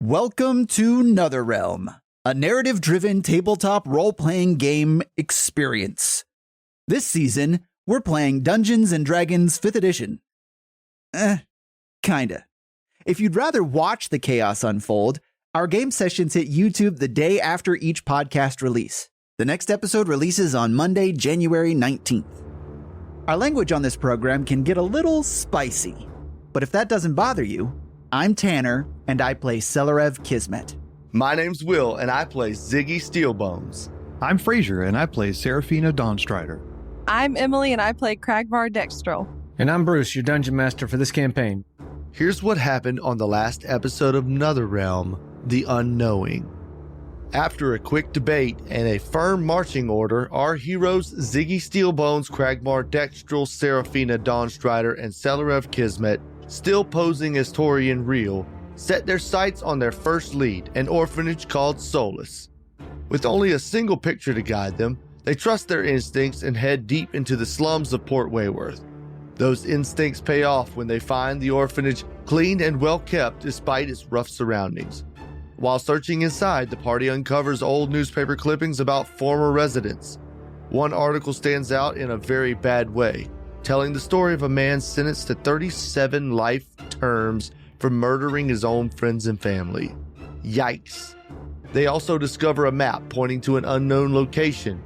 Welcome to NetherRealm, a narrative-driven tabletop role-playing game experience. This season, we're playing Dungeons & Dragons 5th edition. Kinda. If you'd rather watch the chaos unfold, our game sessions hit YouTube the day after each podcast release. The next episode releases on Monday, January 19th. Our language on this program can get a little spicy, but if that doesn't bother you, I'm Tanner, and I play Celerev Kismet. My name's Will, and I play Ziggy Steelbones. I'm Frazier, and I play Seraphina Dawnstrider. I'm Emily, and I play Cragvar Dextrel. And I'm Bruce, your dungeon master for this campaign. Here's what happened on the last episode of NetherRealm, The Unknowing. After a quick debate and a firm marching order, our heroes Ziggy Steelbones, Cragvar Dextrel, Seraphina Dawnstrider, and Celerev Kismet, still posing as Torian Real, set their sights on their first lead, an orphanage called Solace. With only a single picture to guide them, they trust their instincts and head deep into the slums of Port Wayworth. Those instincts pay off when they find the orphanage clean and well kept despite its rough surroundings. While searching inside, the party uncovers old newspaper clippings about former residents. One article stands out in a very bad way, telling the story of a man sentenced to 37 life terms for murdering his own friends and family. Yikes. They also discover a map pointing to an unknown location.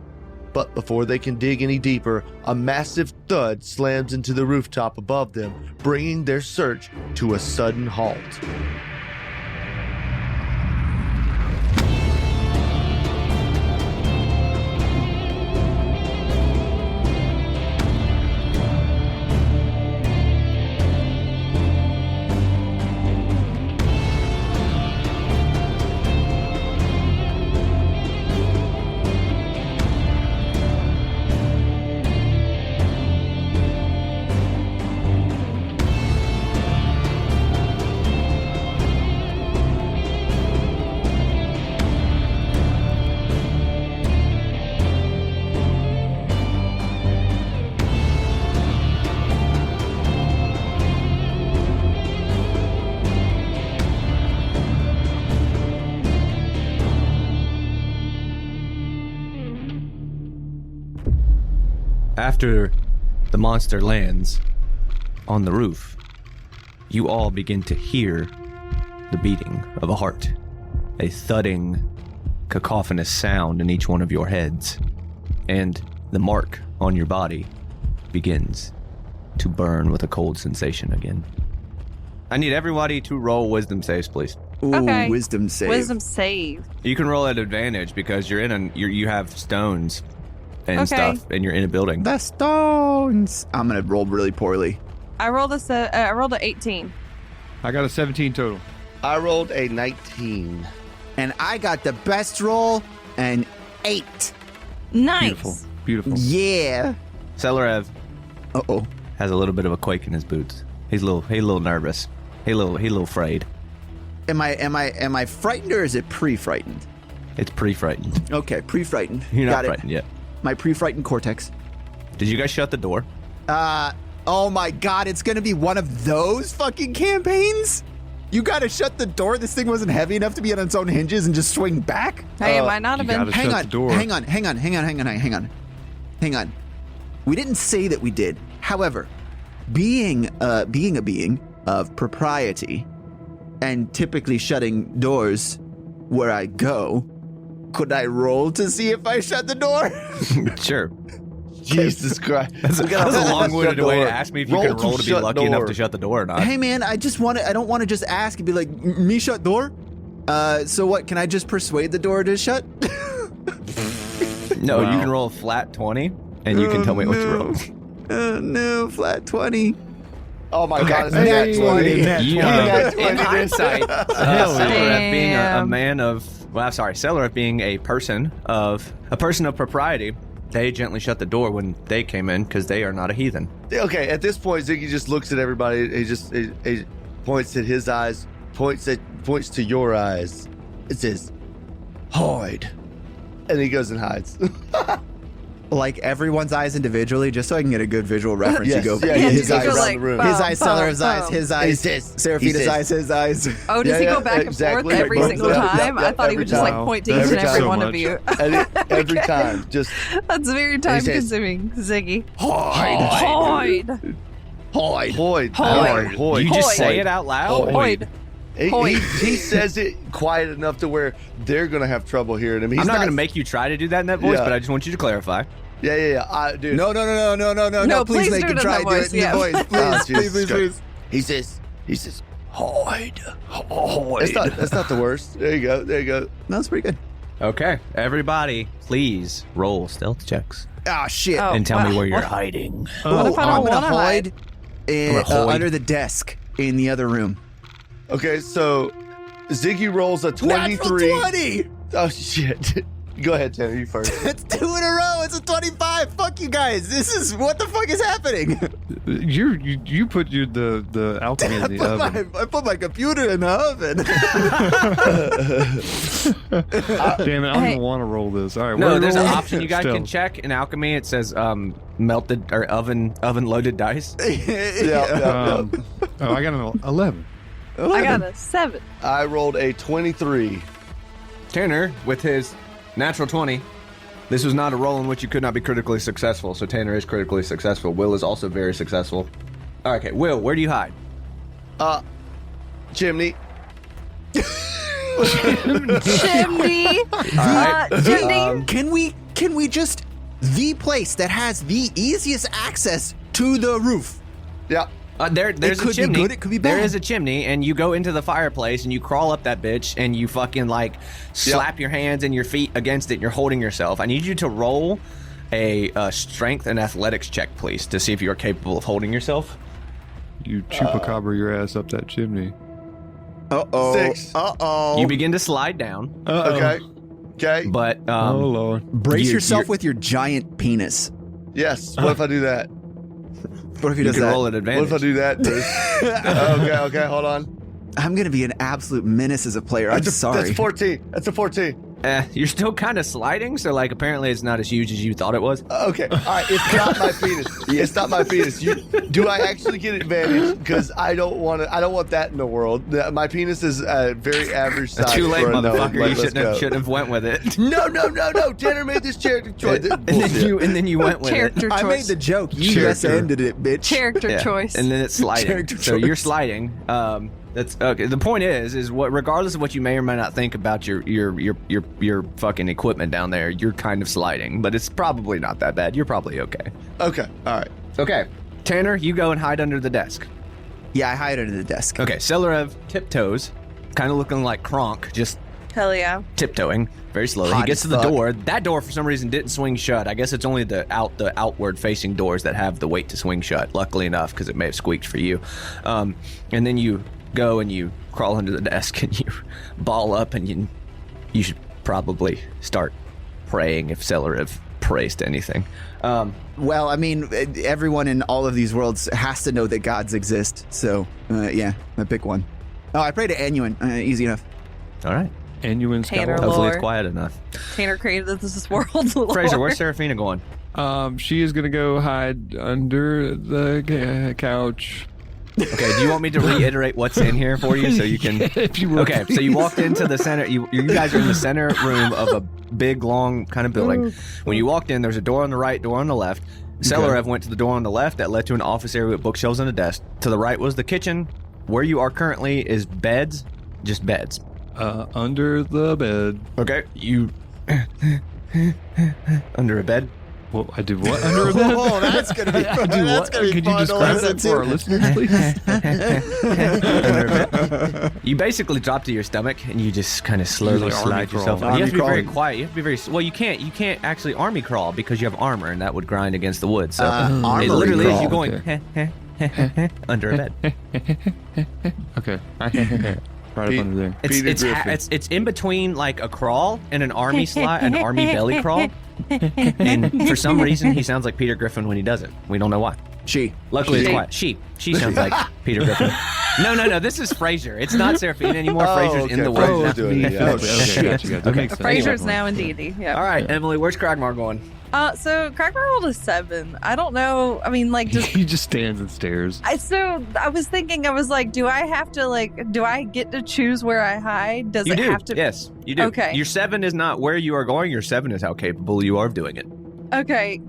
But before they can dig any deeper, a massive thud slams into the rooftop above them, bringing their search to a sudden halt. After the monster lands on the roof, you all begin to hear the beating of a heart, a thudding, cacophonous sound in each one of your heads, and the mark on your body begins to burn with a cold sensation again. I need everybody to roll wisdom saves, please. Ooh, Okay. Wisdom save. Wisdom save. You can roll at advantage because you're you have stones and Okay. stuff, and you're in a building. The stones. I'm gonna roll really poorly. I rolled a 18. I got a 17 total. I rolled a 19. And I got the best roll, an 8. Nice. Beautiful. Beautiful. Yeah. Celerev Uh-oh. has a little bit of a quake in his boots. He's a little nervous. He's a little afraid. Am I frightened or is it pre-frightened? It's pre-frightened. Okay, pre-frightened. You're not Got it. frightened yet. My pre-frightened cortex. Did you guys shut the door? Oh my god, it's gonna be one of those fucking campaigns? You gotta shut the door? This thing wasn't heavy enough to be on its own hinges and just swing back? Hey, it might not have you been. gotta Hang shut on, the door. hang on. We didn't say that we did. However, being a being of propriety and typically shutting doors where I go, could I roll to see if I shut the door? Sure. Jesus Christ. That's a long-winded Shut way door. to ask me if you Roll can roll to be shut lucky enough door. to shut the door or not. Hey man, I don't want to just ask and be like, me shut door? So what, can I just persuade the door to shut? No, Wow. you can roll a flat 20, and you can tell me what to roll. No, flat 20. Oh my Okay. God, it's Nat 20. You, Nat in 20. hindsight, Hell yeah. Celerev being a Damn. man of, Celerev being a person of propriety, they gently shut the door when they came in because they are not a heathen. Okay, at this point, Ziggy just looks at everybody. He points at his eyes, points to your eyes. It says, hide. And he goes and hides. like everyone's eyes individually, just so I can get a good visual reference. Yes, you go, yeah, Yeah, his you eyes, go around like, the room. his eyes, Cellarov's eyes, boom. his eyes, says- Serafina's he eyes, his eyes. Oh, does Yeah, he yeah, go back and exactly. forth every Yeah, single yeah, time? yeah, I thought he every would just like time. point to Every each and every time. one So of you. Every time, just That's very time consuming, Ziggy. Hide. Hoid. Hoid. Hoid. Hoid. You just Hoid. say it out loud? Hoid. He says it quiet enough to where they're going to have trouble hearing him. He's I'm not going to make you try to do that in that voice, Yeah. but I just want you to clarify. Yeah. Dude. No. No, Please please make do him it in try the to do it voice, in yeah. the voice. Oh, Please, Jesus please. He says, Hoid. That's not the worst. There you go. No, that's pretty good. Okay, everybody, please roll stealth checks Ah, shit. Oh, and tell me wow. where you're hiding. What if I I'm don't gonna want to hide? Hoid. under the desk in the other room. Okay, so Ziggy rolls a 23. Natural 20! Oh, shit. Go ahead, Tanner. You first. That's 2 in a row. It's a 25. Fuck you guys. This is what the fuck is happening? You put the alchemy in the oven. I put my computer in the oven. Damn it! I don't Hey. even want to roll this. All right. No, we're there's an rolling option you guys can stealth. check in alchemy. It says melted or oven loaded dice. Yeah. Oh, I got an 11. I got a 7. I rolled a 23. Tanner with his natural 20. This was not a roll in which you could not be critically successful, so Tanner is critically successful. Will is also very successful. All right, okay, Will, where do you hide? Chimney. Chimney. Chimney. Can we just the place that has the easiest access to the roof? Yeah. There's could a chimney. be good, it could be bad. There is a chimney, and you go into the fireplace, and you crawl up that bitch, and you fucking like slap your hands and your feet against it, and you're holding yourself. I need you to roll a strength and athletics check, please, to see if you are capable of holding yourself. You chupacabra your ass up that chimney. Uh-oh. 6. Uh-oh. You begin to slide down, Okay. but Oh Lord. Brace yourself you're- with your giant penis. Yes. What if I do that? What if he you does can that? roll at advantage. What if I do that? Okay. Hold on. I'm gonna be an absolute menace as a player. I'm sorry. That's 14. That's a 14. You're still kind of sliding, so like apparently it's not as huge as you thought it was. Okay. All right. It's not my penis. It's not my penis. Do I actually get advantage? Because I don't want that in the world. My penis is a very average size. Too late, for a gnome. motherfucker. You Let's go. shouldn't have went with it. No. Tanner made this character choice. and then you went with Character it. I made choice. the joke. You Character. just ended it, bitch. Character Yeah. choice. And then it's sliding. Character So you're choice. sliding. That's okay. The point is what regardless of what you may or may not think about your fucking equipment down there, you're kind of sliding, but it's probably not that bad. You're probably okay. Okay. All right. Okay. Tanner, you go and hide under the desk. Yeah, I hide under the desk. Okay, Celerev tiptoes, kind of looking like Kronk, just Hell yeah. tiptoeing very slowly. Hot He gets as to the fuck. door. That door, for some reason, didn't swing shut. I guess it's only the outward facing doors that have the weight to swing shut. Luckily enough, because it may have squeaked for you. And then you go and you crawl under the desk and you ball up, and you should probably start praying if Celerev prays to anything. Well, I mean, everyone in all of these worlds has to know that gods exist. So, yeah, I pick one. Oh, I pray to Annuin. Easy enough. All right. Annuin Tanner Skywalker. Hopefully Lord. it's quiet enough. Tanner created this world. Lord. Fraser, where's Seraphina going? She is gonna go hide under the couch. Okay, do you want me to reiterate what's in here for you so you can... If you will, Okay, so you walked into the center. You guys are in the center room of a big, long kind of building. When you walked in, there was a door on the right, door on the left. Celerev went to the door on the left that led to an office area with bookshelves and a desk. To the right was the kitchen. Where you are currently is beds, just beds. under the bed. Okay, you under a bed. Well, I did what under a bed? Oh, that's gonna be fun. Do That's what? gonna be Could you fun to describe listen that for our to. listeners, please? Under a bed. You basically drop to your stomach and you just kind of slowly Like army slide yourself. crawl. You have to be Army very crawling. quiet. You have to be very well. You can't actually army crawl because you have armor and that would grind against the wood. So Armory it literally is crawl. you going under a bed. Okay. Right up under there. It's in between like a crawl and an army slide, an army belly crawl. And for some reason, he sounds like Peter Griffin when he does it. We don't know why. Luckily, it's quiet. She sounds like Peter Griffin. No. This is Fraser. It's not Seraphina anymore. Fraser's in the Fraser's world. doing it. Yeah. Okay, gotcha. That makes sense. Fraser's now in D&D. Yeah. All right, Emily, where's Cragmar going? So Cragmar rolled a 7. I don't know. I mean, like, just He just stands and stares. I was thinking, I was like, do I get to choose where I hide? Does You it do. have to? Yes, you do. Okay. Your 7 is not where you are going. Your 7 is how capable you are of doing it. Okay.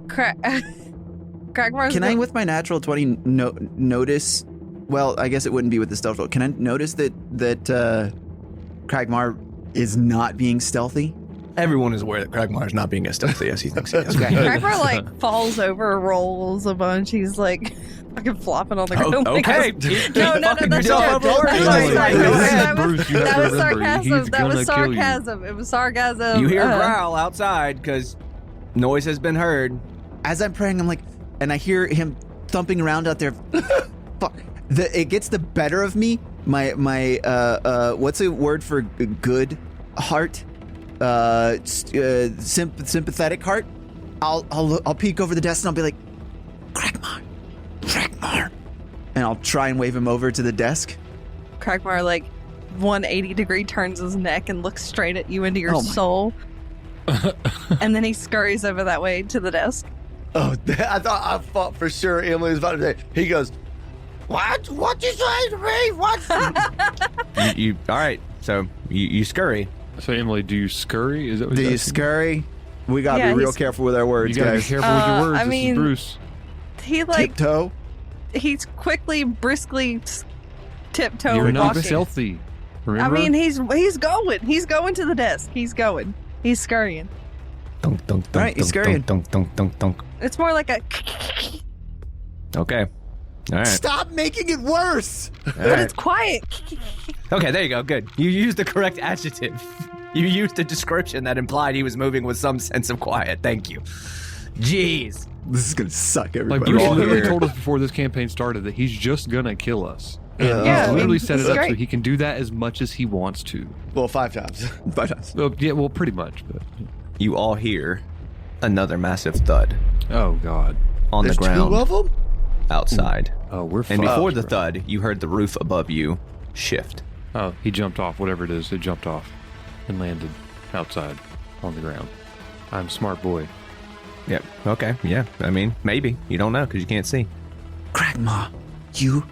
Cragmar's Can I, with my natural 20, notice? Well, I guess it wouldn't be with the stealth roll. Can I notice that Cragmar is not being stealthy? Everyone is aware that Cragmar is not being as stealthy as he thinks he is. Cragmar like falls over, rolls a bunch. He's like fucking flopping on the ground. Okay. No, that's yourself a joke. over. That's Sorry. sorry. Listen, Bruce, you have That to was remember, sarcasm. he's That was gonna kill you. sarcasm. It was sarcasm. You hear a growl outside because noise has been heard. As I'm praying, I'm like, and I hear him thumping around out there. Fuck. It gets the better of me. My what's a word for good heart? Sympathetic heart. I'll peek over the desk and I'll be like, Cragmar, and I'll try and wave him over to the desk. Cragmar like 180 degree turns his neck and looks straight at you into your soul. And then he scurries over that way to the desk. Oh, I thought for sure Emily was about to say. He goes, "What? What you say to me? What?" you all right? So you scurry. So Emily, do you scurry? Is that what Do you're you asking? scurry? We gotta Yeah, be real he's- careful with our words, You gotta guys. be careful with your words. I This mean- is Bruce. He like Tiptoe. he's quickly, briskly tiptoe You're not walking. stealthy. I Remember? mean, he's going. He's going to the desk. He's going. He's scurrying. Dunk, dunk, dunk, Right, he's dunk, scurrying. dunk, dunk, dunk, dunk. It's more like a. Okay. All right. Stop making it worse. All But right. it's quiet. Okay, there you go. Good. You used the correct adjective. You used a description that implied he was moving with some sense of quiet. Thank you. Jeez. This is gonna suck, like everybody. Bruce all literally here. told us before this campaign started that he's just gonna kill us. And Yeah. he's Yeah, I mean, literally set it's it up so great. he can do that as much as he wants to. Well, 5 times. Well, yeah, well, pretty much. But You all hear another massive thud oh god. on There's the ground 2 of them. outside. Oh, we're And fucked, before the bro. thud, you heard the roof above you shift. Oh, he jumped off. Whatever it is, it jumped off and landed outside on the ground. I'm a smart boy. Yep. Okay. Yeah. I mean, maybe. You don't know because you can't see. Cragmar, you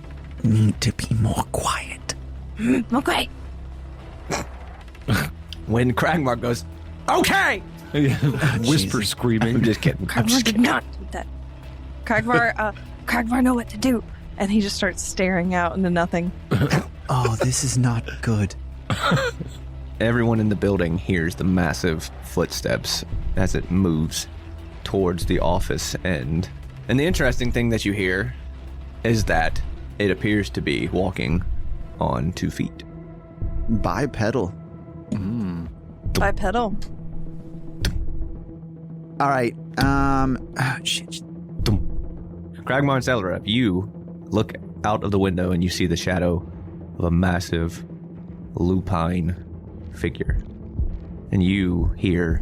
need to be more quiet. Okay. When Cragmar goes, okay! Whisper screaming. I'm just kidding. Cragmar did not do that. Cragmar know what to do, and he just starts staring out into nothing. Oh, this is not good. Everyone in the building hears the massive footsteps as it moves towards the office end. And the interesting thing that you hear is that it appears to be walking on 2 feet. Bipedal. Bipedal. All right. Shit. Cragmar and Celerep, you look out of the window and you see the shadow of a massive lupine figure. And you hear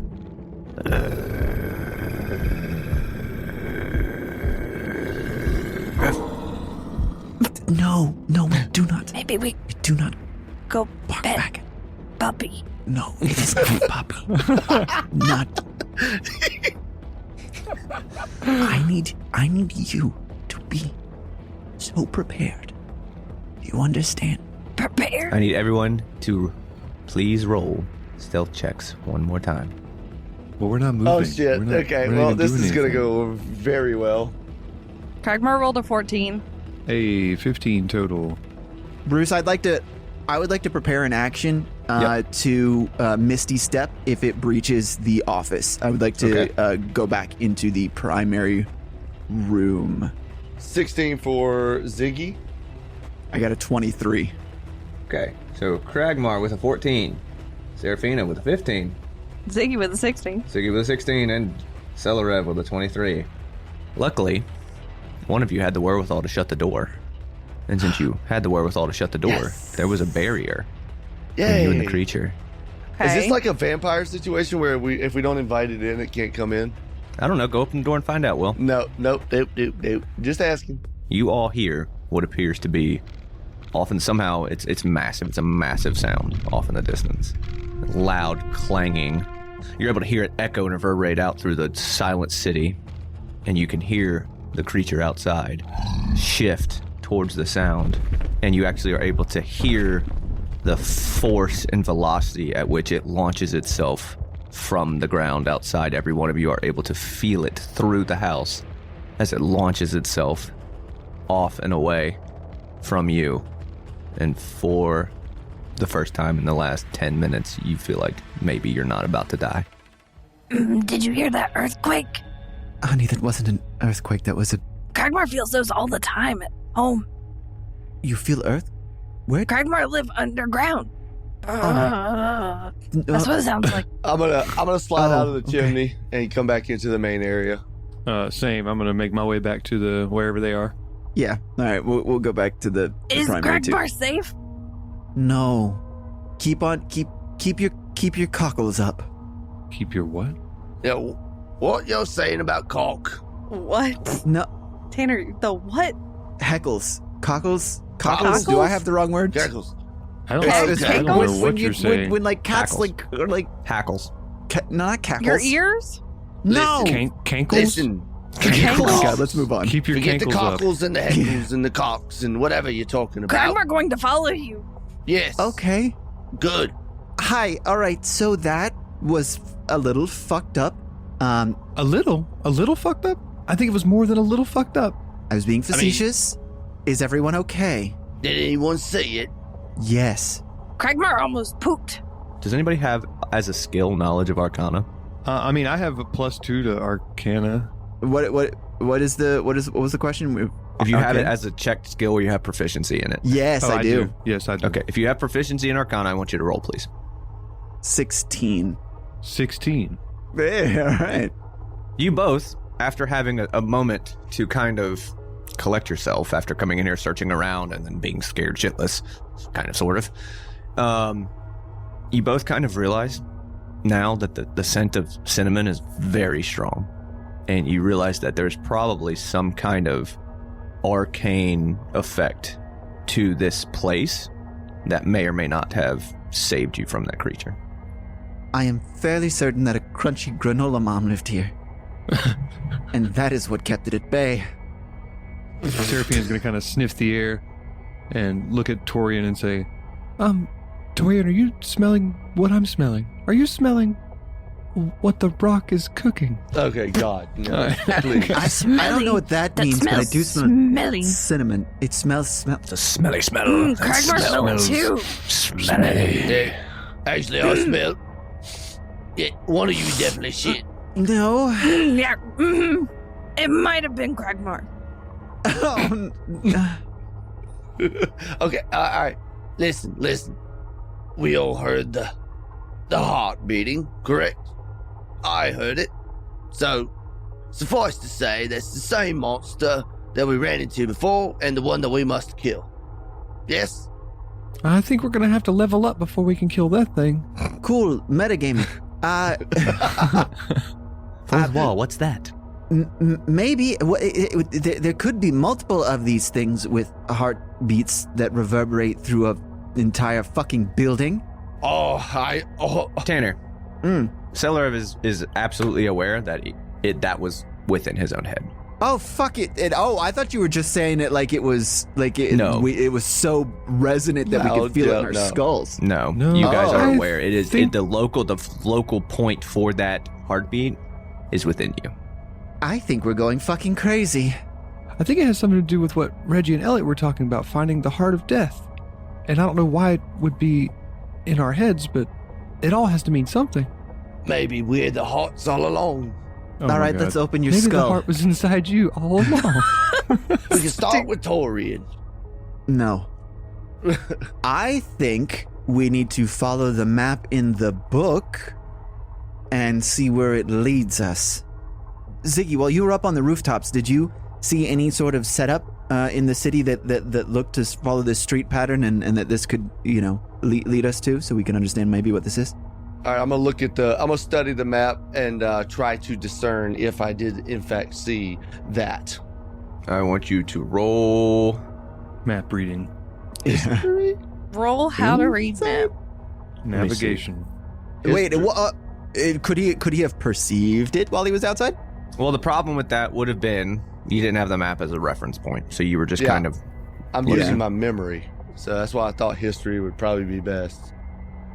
No, do not. Maybe we Do not go walk pet back. puppy. No, it is not puppy. Not. I need you to be so prepared. You understand? Prepare. I need everyone to please roll stealth checks one more time. Well, we're not moving. Oh shit. We're not- Okay. we're not Well, even this doing is gonna anything. go very well. Cragmar rolled a 14. Hey, 15 total. Bruce, I would like to prepare an action to Misty Step if it breaches the office. I would like to go back into the primary room. 16 for Ziggy. I got a 23. Okay, so Cragmar with a 14, Serafina with a 15, Ziggy with a 16. Siggy with a 16, and Celerev with a 23. Luckily, one of you had the wherewithal to shut the door. And since you had the wherewithal to shut the door, there was a barrier between you and the Yay. creature. Okay. Is this like a vampire situation where if we don't invite it in, it can't come in? I don't know, go open the door and find out, Will. Nope. Just asking. You all hear what appears to be often somehow it's massive. It's a massive sound off in the distance. Loud clanging You're able to hear it echo and reverberate out through the silent city, and you can hear the creature outside shift towards the sound, and you actually are able to hear the force and velocity at which it launches itself from the ground outside. Every one of you are able to feel it through the house as it launches itself off and away from you. And for the first time in the last 10 minutes, you feel like maybe you're not about to die. Did you hear that earthquake? Honey, that wasn't an earthquake. That was a... Cragmar feels those all the time at home. You feel earth? Where? Cragmar live underground. That's what it sounds like. I'm gonna slide out of the okay. chimney and come back into the main area. Same. I'm gonna make my way back to the wherever they are. Yeah. All right. We'll go back to the Is primary two. Cragmar safe? No. Keep your cockles up. Keep your what? Yo, what you're saying about cock? What? No. Tanner, the what? Heckles. Cockles. Cockles? Do I have the wrong word? Jackals. I don't Okay. know When what you're you- saying. When like cats Hackles. like Hackles. not cackles. Your ears? No. Cankles? Listen, Oh my God, let's move on. Keep your forget the cankles up. cockles and the heckles and the cocks and whatever you're talking about. Cragmar going to follow you. Yes. Okay. Good. Hi. All right. So that was a little fucked up. A little fucked up? I think it was more than a little fucked up. I was being facetious. Is everyone okay? Did anyone see it? Yes. Cragmar almost pooped. Does anybody have, as a skill, knowledge of Arcana? I mean, I have a +2 to Arcana. What was the question? If you have Okay. it as a checked skill or you have proficiency in it. Yes, Oh, I do. Yes, I do. Okay, if you have proficiency in Arcana, I want you to roll, please. 16. 16. Yeah, all right. You both, after having a moment to kind of collect yourself after coming in here searching around and then being scared shitless, kind of, sort of, you both kind of realize now that the scent of cinnamon is very strong. And you realize that there's probably some kind of arcane effect to this place that may or may not have saved you from that creature. I am fairly certain that a crunchy granola mom lived here. And that is what kept it at bay. Serapine's going to kind of sniff the air and look at Torian and say, Torian, are you smelling what I'm smelling? Are you smelling what the rock is cooking? Okay, God. No, please. I don't know what that means, but I do smell smelly. cinnamon. It smells. It's a smelly smell. Cragmar smells too. Smelly. Yeah. Actually, I smell. Yeah, one of you definitely shit. No. Yeah. It might have been Cragmar. Oh, Okay, all right. Listen. We all heard the heart beating, correct? I heard it. So, suffice to say, that's the same monster that we ran into before and the one that we must kill. Yes? I think we're going to have to level up before we can kill that thing. cool. Metagaming. Fourth wall, what's that? Maybe there could be multiple of these things with heartbeats that reverberate through an entire fucking building. Tanner. Selarov is absolutely aware that that was within his own head. Oh, fuck it. I thought you were just saying it like it was like it, No. it was so resonant that we could feel it in our skulls. No, No. you guys are Oh. aware. It is think- the local point for that heartbeat is within you. I think we're going fucking crazy. I think it has something to do with what Reggie and Elliot were talking about, finding the heart of death. And I don't know why it would be in our heads, but it all has to mean something. Maybe we're the hearts all along. Oh All my right, God. let's open your Maybe the skull. heart was inside you all along. We can start with Torian. No. I think we need to follow the map in the book and see where it leads us. Ziggy, while you were up on the rooftops, did you see any sort of setup in the city that looked to follow this street pattern and that this could, lead us to, so we can understand maybe what this is? All right, I'm gonna study the map and try to discern if I did in fact see that. I want you to roll. Map reading. Roll how to read map. me see. Navigation. Wait, Could he have perceived it while he was outside? Well, the problem with that would have been you didn't have the map as a reference point, so you were just kind of... I'm using my memory, so that's why I thought history would probably be best.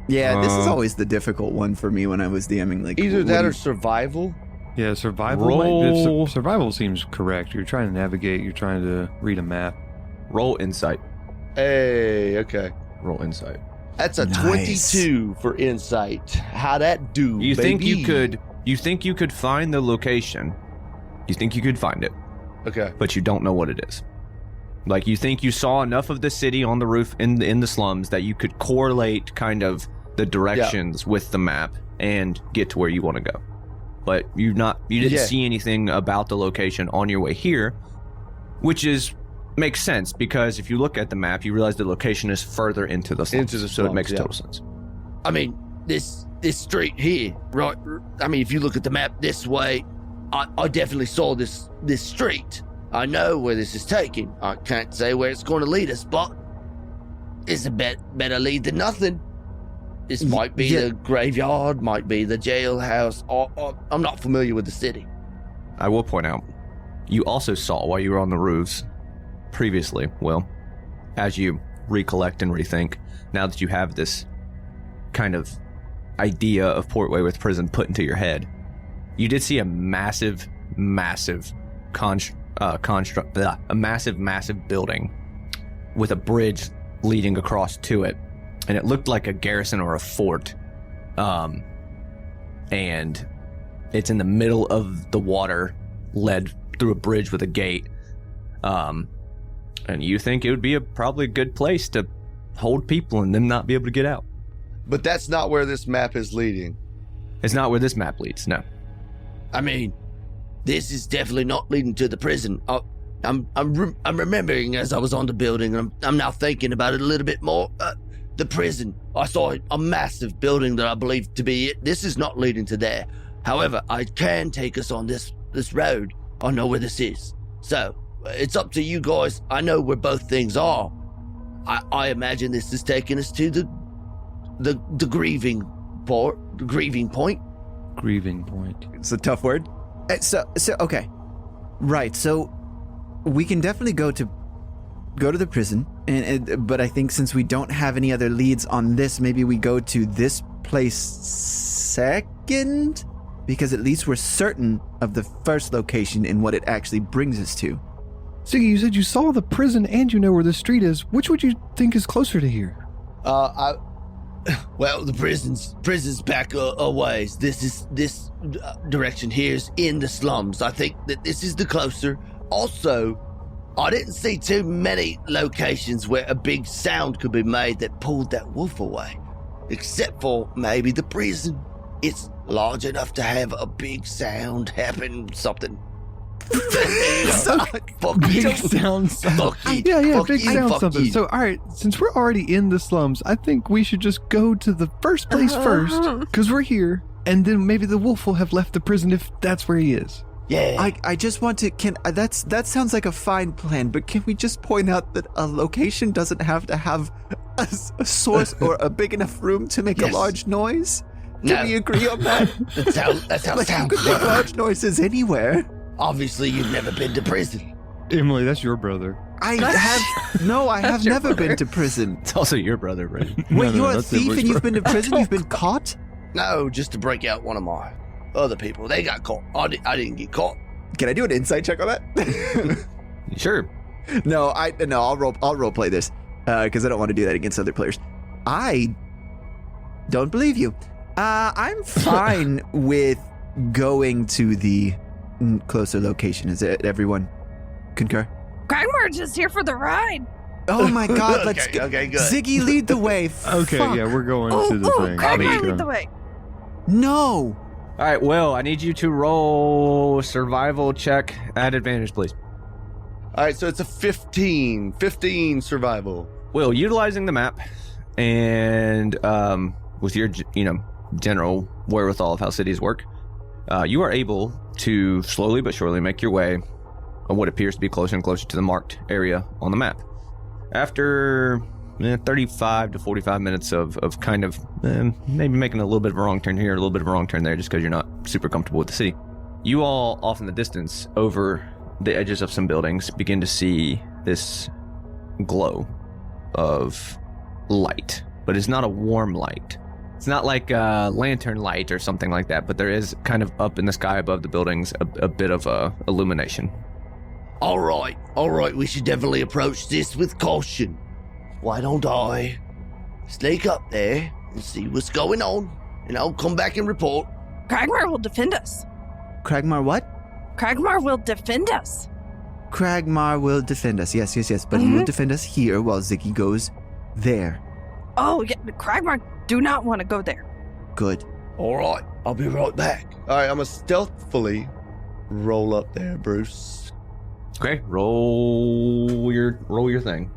Yeah, this is always the difficult one for me when I was DMing. Like either that or survival. Yeah, survival. Survival seems correct. You're trying to navigate. You're trying to read a map. Roll insight. Hey, okay. Roll insight. That's a 22 for insight. How that do, You baby? think you could find the location. You think you could find it. Okay. But you don't know what it is. Like, you think you saw enough of the city on the roof in the slums that you could correlate kind of the directions with the map and get to where you want to go. But you didn't see anything about the location on your way here, which makes sense because if you look at the map, you realize the location is further into the slums. So it makes total sense. I mean, this street here, right? I mean, if you look at the map this way, I definitely saw this street. I know where this is taking. I can't say where it's going to lead us, but it's a better lead than nothing. This might be the graveyard, might be the jailhouse. I'm not familiar with the city. I will point out, you also saw while you were on the roofs previously, Will, as you recollect and rethink, now that you have this kind of idea of Port Wayworth prison put into your head, you did see a massive building with a bridge leading across to it, and it looked like a garrison or a fort, and it's in the middle of the water, led through a bridge with a gate, and you think it would be probably a good place to hold people and them not be able to get out. But that's not where this map is leading. It's not where this map leads, no. I mean, this is definitely not leading to the prison. I'm remembering as I was on the building, and I'm now thinking about it a little bit more. The prison, I saw a massive building that I believe to be it. This is not leading to there. However, I can take us on this road. I know where this is. So, it's up to you guys. I know where both things are. I imagine this is taking us to the grieving port, the grieving point. Grieving point. It's a tough word. So okay. Right, so we can definitely go to the prison, but I think since we don't have any other leads on this, maybe we go to this place second, because at least we're certain of the first location and what it actually brings us to. Siggy, you said you saw the prison and you know where the street is. Which would you think is closer to here? Well, the prison's back a ways. This direction here is in the slums. I think that this is the closer. Also, I didn't see too many locations where a big sound could be made that pulled that wolf away, except for maybe the prison. It's large enough to have a big sound happen, something. Big sound. Big sound something. So, all right, since we're already in the slums, I think we should just go to the first place first, because we're here, and then maybe the wolf will have left the prison if that's where he is. Yeah. I just want to, that sounds like a fine plan, but can we just point out that a location doesn't have to have a source or a big enough room to make a large noise? Can we agree on that? That's how like, you could make large noises anywhere. Obviously, you've never been to prison. Emily, that's your brother. I have never been to prison. It's also your brother, right? Wait, you're a thief and you've been to prison? You've been caught? No, just to break out one of my other people. They got caught. I didn't get caught. Can I do an insight check on that? Sure. No, I'll role play this because I don't want to do that against other players. I don't believe you. I'm fine with going to the closer location. Is it everyone concur? Cragmore just here for the ride. Oh my God! Let's go. Okay, good. Ziggy, lead the way. Okay, Fuck. yeah, we're going to the thing. Cragmore, lead the way. No. All right, Will, I need you to roll survival check at advantage, please. All right, so it's a 15 survival. Will, utilizing the map and with your, general wherewithal of how cities work, you are able to slowly but surely make your way on what appears to be closer and closer to the marked area on the map. After 35 to 45 minutes of kind of maybe making a little bit of a wrong turn here, a little bit of a wrong turn there, just because you're not super comfortable with the city. You all, off in the distance, over the edges of some buildings, begin to see this glow of light, but it's not a warm light. It's not like a lantern light or something like that, but there is kind of up in the sky above the buildings a bit of illumination. All right, we should definitely approach this with caution. Why don't I sneak up there and see what's going on, and I'll come back and report. Cragmar will defend us. Cragmar what? Cragmar will defend us. Cragmar will defend us. Yes. But he will defend us here while Ziggy goes there. Oh, yeah. Cragmar do not want to go there. Good. All right, I'll be right back. All right, I'm going to stealthily roll up there, Bruce. Okay, roll your thing.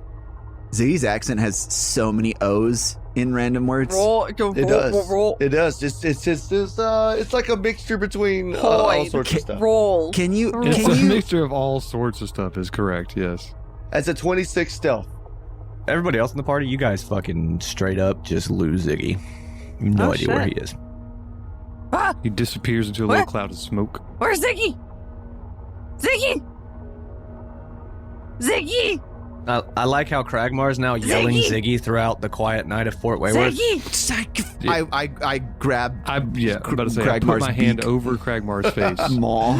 Ziggy's accent has so many O's in random words. It does. It's like a mixture between all sorts of stuff. Roll. It's a mixture of all sorts of stuff is correct, yes. That's a 26 stealth. Everybody else in the party, you guys fucking straight up just lose Ziggy. You have no idea where he is. Ah, He disappears into a little cloud of smoke. where's Ziggy? Ziggy! I like how Cragmar is now yelling Ziggy throughout the quiet night of Port Wayworth. Ziggy! I grab. I'm about to say, I put my hand over Cragmar's face. Maw.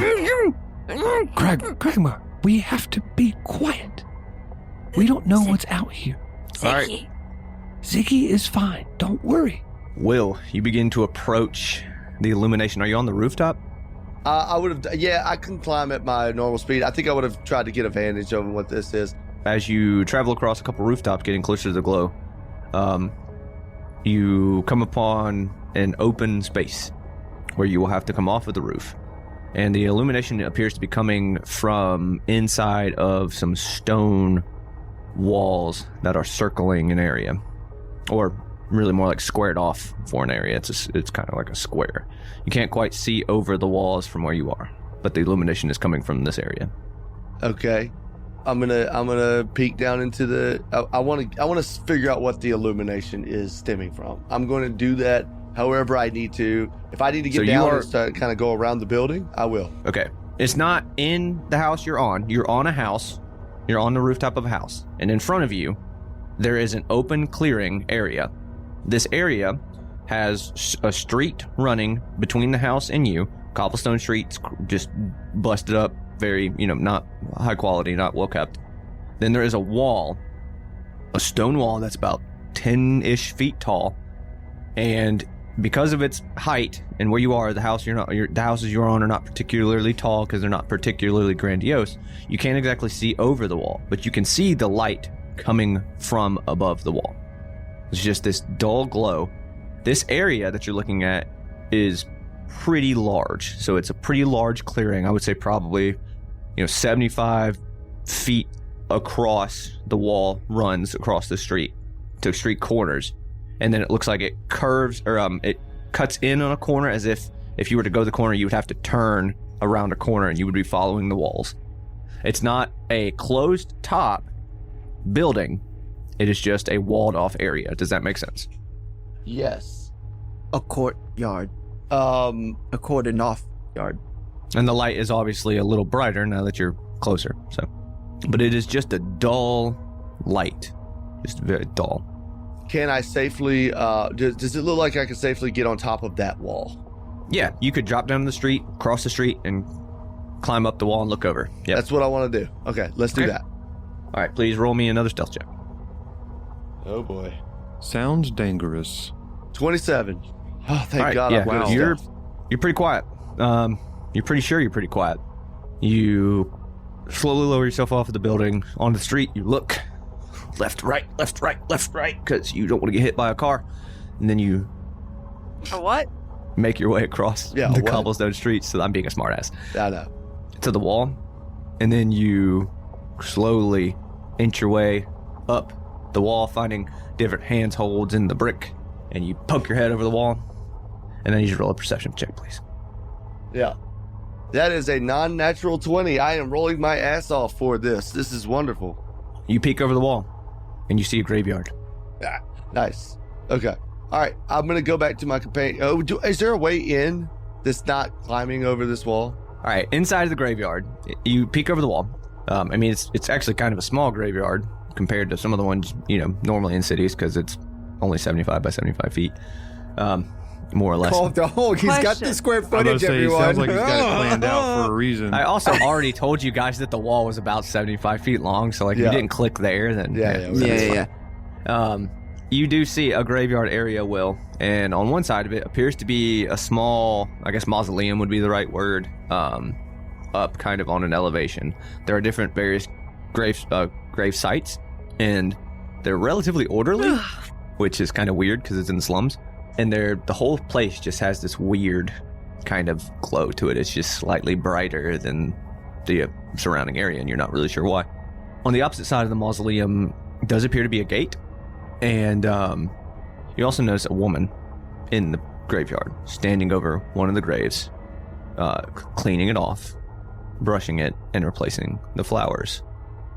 Cragmar, we have to be quiet. We don't know what's out here. All right. Ziggy. Ziggy is fine. Don't worry. Will, you begin to approach the illumination. Are you on the rooftop? I would have. Yeah, I can climb at my normal speed. I think I would have tried to get advantage of what this is. As you travel across a couple rooftops, getting closer to the glow, you come upon an open space where you will have to come off of the roof. And the illumination appears to be coming from inside of some stone walls that are circling an area. Or really more like squared off for an area. It's kind of like a square. You can't quite see over the walls from where you are, but the illumination is coming from this area. Okay. I'm gonna peek down into the. I want to figure out what the illumination is stemming from. I'm going to do that however I need to. If I need to get down and start, kind of go around the building, I will. Okay. It's not in the house you're on. You're on a house. You're on the rooftop of a house, and in front of you, there is an open clearing area. This area has a street running between the house and you. Cobblestone streets, just busted up. Very, not high quality, not well kept. Then there is a wall, a stone wall that's about 10-ish feet tall. And because of its height and where you are, the houses you're on are not particularly tall because they're not particularly grandiose. You can't exactly see over the wall, but you can see the light coming from above the wall. It's just this dull glow. This area that you're looking at is pretty large. So it's a pretty large clearing. I would say probably 75 feet across the wall runs across the street to street corners, and then it looks like it curves or it cuts in on a corner as if you were to go to the corner you would have to turn around a corner and you would be following the walls. It's not a closed top building, it is just a walled off area. Does that make sense? Yes. A courtyard. A cordoned off yard. And the light is obviously a little brighter now that you're closer. So, but it is just a dull light, just very dull. Can I safely? Does it look like I can safely get on top of that wall? Yeah, you could drop down the street, cross the street, and climb up the wall and look over. Yeah, that's what I want to do. Okay, let's do that. All right, please roll me another stealth check. Oh boy, sounds dangerous. 27. Oh, thank God! Yeah, wow. You're pretty quiet. You're pretty sure you're pretty quiet. You slowly lower yourself off of the building onto the street. You look left, right, because you don't want to get hit by a car. And then you A what? make your way across the cobblestone streets. So I'm being a smartass. I know. To the wall. And then you slowly inch your way up the wall, finding different handholds in the brick. And you poke your head over the wall. And then you just roll a perception check, please. Yeah. That is a non-natural 20. I am rolling my ass off for this. This is wonderful. You peek over the wall, and you see a graveyard. Nice. Okay. All right. I'm going to go back to my companion. Oh, is there a way in that's not climbing over this wall? All right, inside of the graveyard, you peek over the wall. It's actually kind of a small graveyard compared to some of the ones, normally in cities because it's only 75 by 75 feet, more or less. He's got the square footage, everyone. Sounds like he's got it planned out for a reason. I also already told you guys that the wall was about 75 feet long, so if you didn't click there, then... Yeah. You do see a graveyard area, Will, and on one side of it appears to be a small, I guess mausoleum would be the right word, up kind of on an elevation. There are different various grave sites, and they're relatively orderly, which is kind of weird because it's in the slums. And the whole place just has this weird kind of glow to it. It's just slightly brighter than the surrounding area, and you're not really sure why. On the opposite side of the mausoleum does appear to be a gate. And you also notice a woman in the graveyard standing over one of the graves, cleaning it off, brushing it, and replacing the flowers.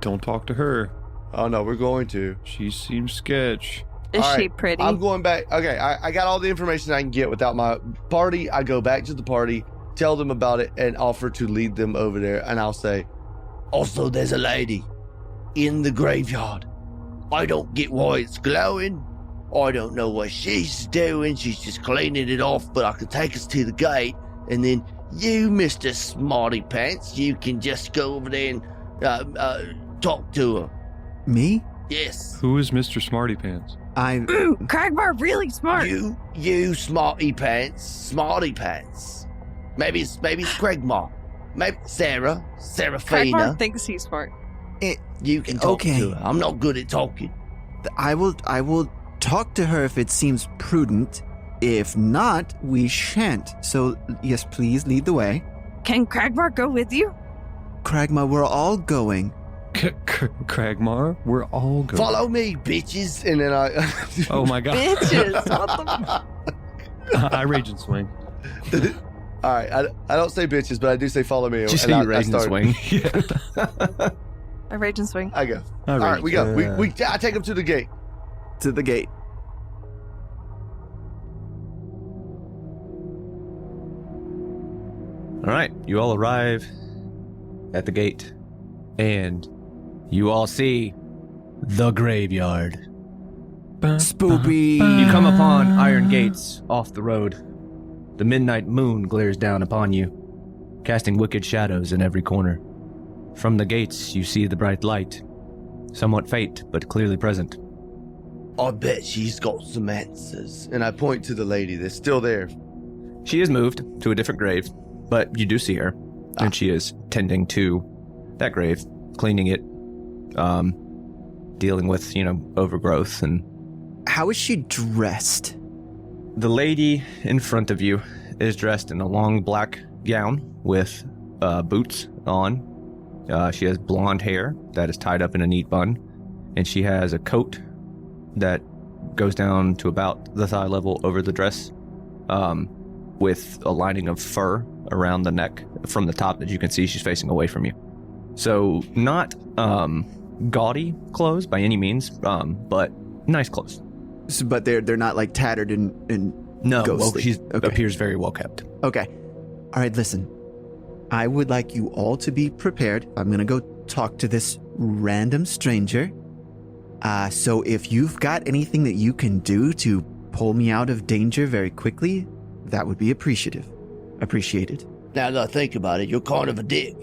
Don't talk to her. Oh, no, we're going to. She seems sketch. Is she pretty? I'm going back. Okay, I got all the information I can get without my party. I go back to the party, tell them about it, and offer to lead them over there. And I'll say, Also, there's a lady in the graveyard. I don't get why it's glowing. I don't know what she's doing. She's just cleaning it off, but I can take us to the gate. And then you, Mr. Smarty Pants, you can just go over there and talk to her. Me? Yes. Who is Mr. Smarty Pants? Cragmar really smart. You Smarty Pants. Maybe it's Craigmar. Maybe Serafina. Cragmar thinks he's smart. You can talk to her. I'm not good at talking. I will talk to her if it seems prudent. If not, we shan't. So, yes, please lead the way. Can Cragmar go with you? Cragmar, we're all going. Cragmar, we're all going. Follow me, bitches. and then I... Oh my God. Bitches. What the... I rage and swing. All right, I don't say bitches, but I do say follow me. Did you say you rage and swing? Yeah. I rage and swing. I go. All right, we go. I take them to the gate. To the gate. All right, you all arrive at the gate, and you all see the graveyard. Spoopy. You come upon iron gates off the road. The midnight moon glares down upon you, casting wicked shadows in every corner. From the gates, you see the bright light, somewhat faint but clearly present. I bet she's got some answers. And I point to the lady that's still there. She is moved to a different grave, but you do see her, and she is tending to that grave, cleaning it, dealing with, overgrowth. And How is she dressed? the lady in front of you is dressed in a long black gown with boots on. She has blonde hair that is tied up in a neat bun, and she has a coat that goes down to about the thigh level over the dress, with a lining of fur around the neck from the top that you can see she's facing away from you. So not gaudy clothes by any means, but nice clothes. But they're not like tattered and No, well, ghostly. she Okay. appears very well kept. Okay. All right, listen. I would like you all to be prepared. I'm going to go talk to this random stranger. So if you've got anything that you can do to pull me out of danger very quickly, that would be appreciated. Now that I think about it, you're kind of a dick.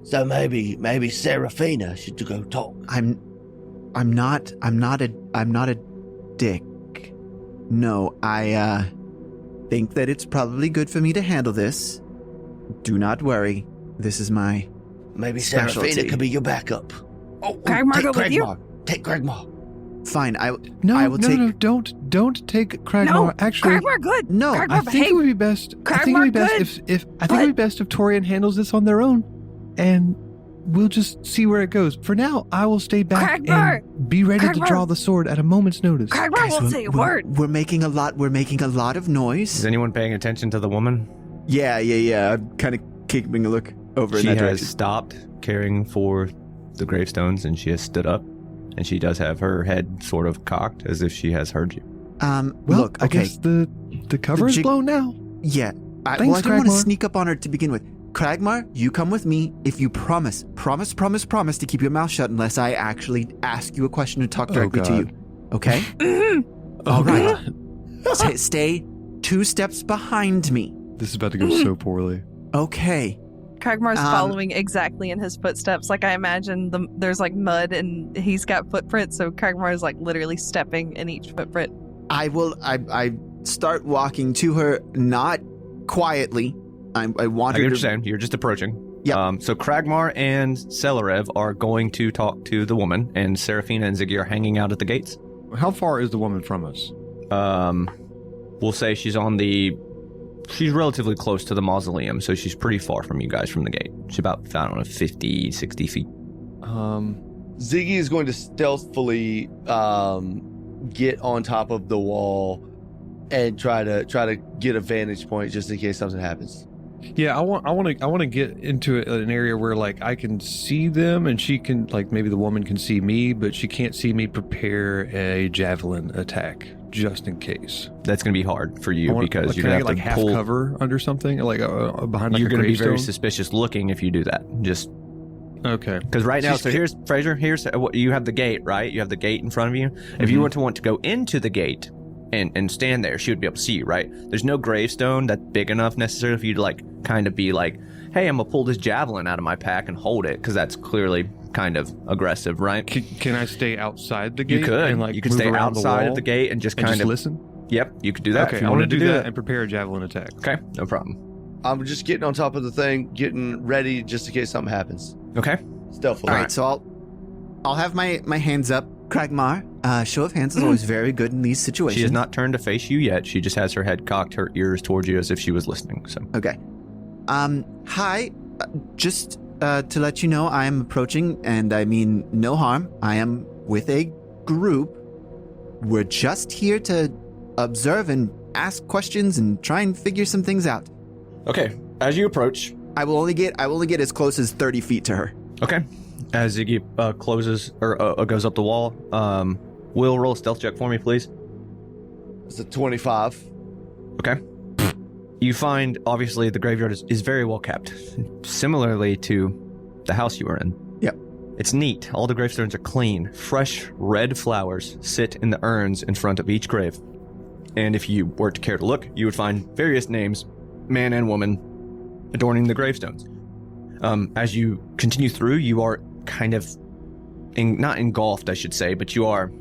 So maybe Serafina should go talk. I'm not a dick. No, I think that it's probably good for me to handle this. Do not worry. This is my Maybe specialty. Serafina could be your backup. Oh, Cragmar take go with you? Cragmar. Take Cragmar. fine. I will No, take. don't take Cragmar. No, Actually, Cragmar good. No, Cragmar I think it would be best. I think it would be best if it would be best if Torian handles this on their own, and we'll just see where it goes. For now, I will stay back Cragmar! and be ready to Cragmar! draw the sword at a moment's notice. Cragmar Guys, won't say a word. We're making a lot of Is noise. anyone paying attention to the woman? Yeah. I'm kind of keeping a look over She in that has direction. stopped caring for the gravestones, and she has stood up. and she does have her head sort of cocked as if she has heard you. Well, Look, I okay. guess the cover is blown now. Yeah. I Thanks, didn't want to Cragmar. sneak up on her to begin with. Cragmar, you come with me if you promise to keep your mouth shut unless I actually ask you a question and talk directly to you. Okay? All right. Stay 2 steps behind me. This is about to go so poorly. Okay. Cragmar's following exactly in his footsteps. Like, I imagine there's like mud and he's got footprints, so Cragmar is like literally stepping in each footprint. I start walking to her, not quietly. I want I her get what to... you're saying. You're just approaching. Yep. So Cragmar and Celerev are going to talk to the woman, and Seraphina and Ziggy are hanging out at the gates. How far is the woman from us? We'll say she's relatively close to the mausoleum, so she's pretty far from you guys from the gate. She's about, I don't know, 50, 60 feet. Ziggy is going to stealthily get on top of the wall and try to get a vantage point just in case something happens. Yeah, I want to get into an area where like I can see them, and she can, like, maybe the woman can see me, but she can't see me prepare a javelin attack just in case. That's going to be hard for you because you're can I going get, to have like to pull. Half cover under something, like behind like You're a going to be very gravestone? suspicious looking if you do that. Just Okay. because right now, so here's Fraser. Here's you have the gate, right? You have the gate in front of you. If you were to want to go into the gate and stand there, she would be able to see you, right? There's no gravestone that's big enough necessarily for you to like kind of be like, hey, I'm gonna pull this javelin out of my pack and hold it, because that's clearly kind of aggressive, right? Can I stay outside the gate? You could. And, like, You could move stay around outside the of the gate and just and kind just of listen. Yep, you could do that. Okay, if you I want wanted to do that and prepare a javelin attack. Okay, no problem. I'm just getting on top of the thing, getting ready just in case something happens. Okay. Stealthily. All right, so I'll have my hands up. Cragmar, show of hands is always very good in these situations. She has not turned to face you yet. She just has her head cocked, her ears towards you as if she was listening. So Okay. Hi. Just to let you know, I am approaching, and I mean no harm. I am with a group. We're just here to observe and ask questions and try and figure some things out. okay, as you approach, I will only get as close as 30 feet to her. okay, as Ziggy closes or goes up the wall, Will, roll a stealth check for me, please. It's a 25. Okay. You find, obviously, the graveyard is very well kept, similarly to the house you were in. Yep. It's neat. All the gravestones are clean. Fresh red flowers sit in the urns in front of each grave. And if you were to care to look, you would find various names, man and woman, adorning the gravestones. As you continue through, you are kind of, not engulfed, I should say, but you are